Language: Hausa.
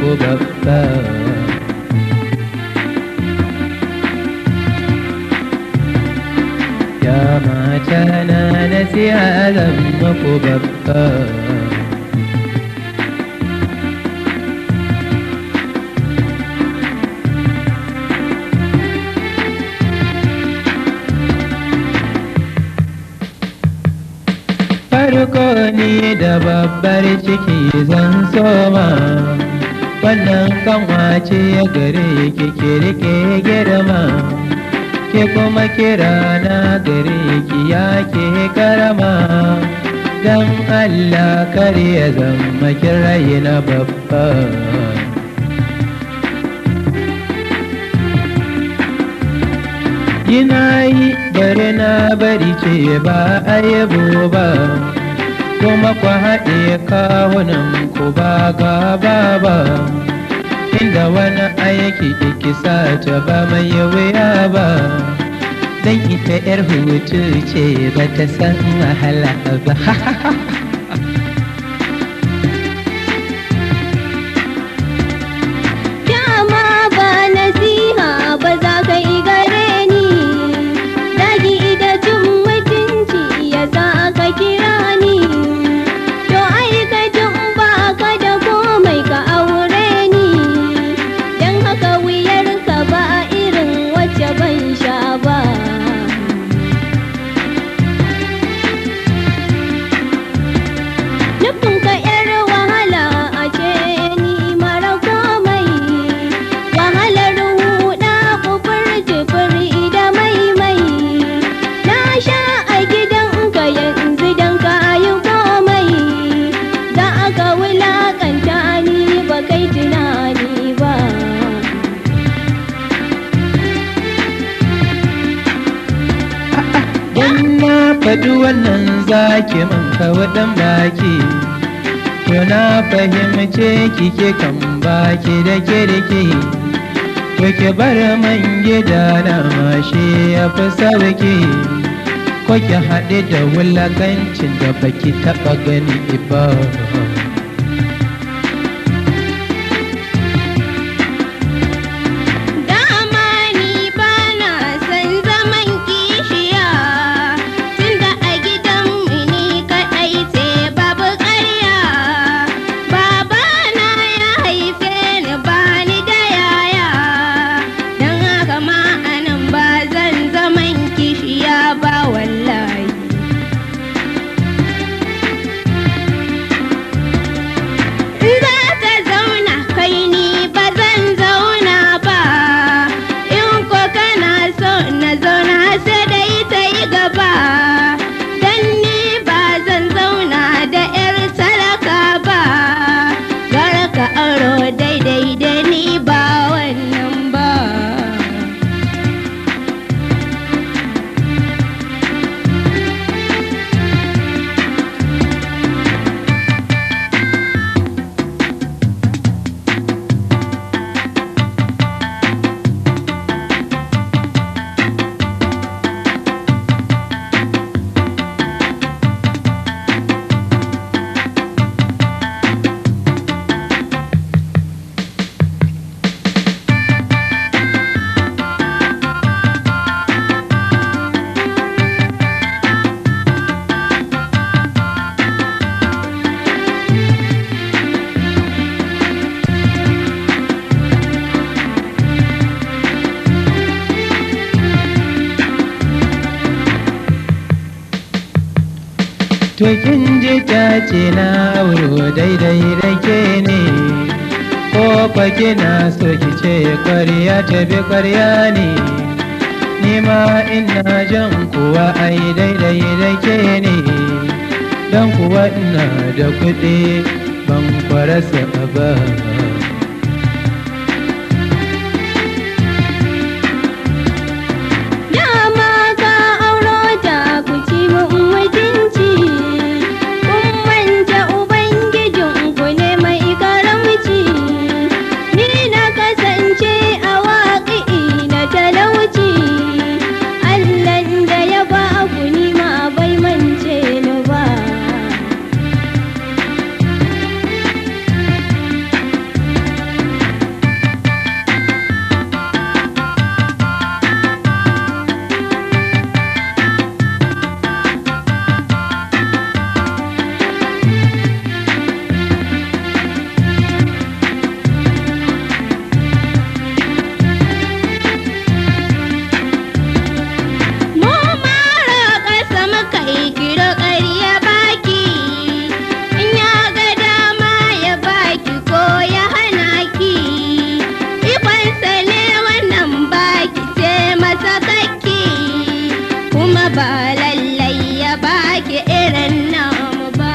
muku babba. Ya mata na nasiha zan muku babba. Farko ni da babbar ciki zan soma, wannan kanwace gare ki rike girma, ke kuma kira na gare ki ya ke karama, don Allah kar ya zama kirai na babba. Yina yi bari na bari ce ba a yabo ba, kuma ku haɗe kawunan ku ba gaba ba, inda wani aiki kisa ta ba mai wuya ba, dan ita yar hutu ce ba ta san wahala ba. Dama ba nasiha ba za ka yi gare ni, zagi da cin mutunci ya sa ka kira ni, to aikacin ba ka da komai ka aure ni, don haka wuyarka ba irin wacce ban sha ba. Nufinka yar wahala a ce ni mara komai, wahalar huɗa kufur-tufuri da mai-mai, na sha a gidanka yanzu don ka yi komai, za ka wulaƙanta ni ba kai tunani ba. In na faɗi wannan zaki man kawaɗan baki, to na fahimce kike kan baki da kirki, to ki bar man gida na mashi ya fi sauki, ko ki haɗe da wulakancin da baki taɓa gani ba. Dama ni ba na son zaman kishiya, tunda a gidanmu ni kaɗai ce babu ƙarya. Babana ya haife ni ba ni da yaya, don haka ma a nan ba zan zaman kishiya ba wallahi. In za ka zauna kai ni ba zan zauna ba, in ko kana so na zauna sai dai ta yi gaba, don ni ba zan zauna da 'yar talaka ba, gara ka auro daidai da ni ba wannan ba. To kin ji ta ce na auro daidai da ke ne, ko kwa kina so ki ce ƙwarya ta bi ƙwarya ne, ni ma ina jan kuwa ai daidai da ke ne, don kuwa ina da kuɗi ban kwarasa ba. Dama ka auro ta ku ci mun mutunci, kun manta Ubangijinku ne mai karamci, ni na kasance a waƙi'i na talauci, Allahn da ya ba ku ni ma bai mance ni ba. ba lallai ya baki irin namu ba.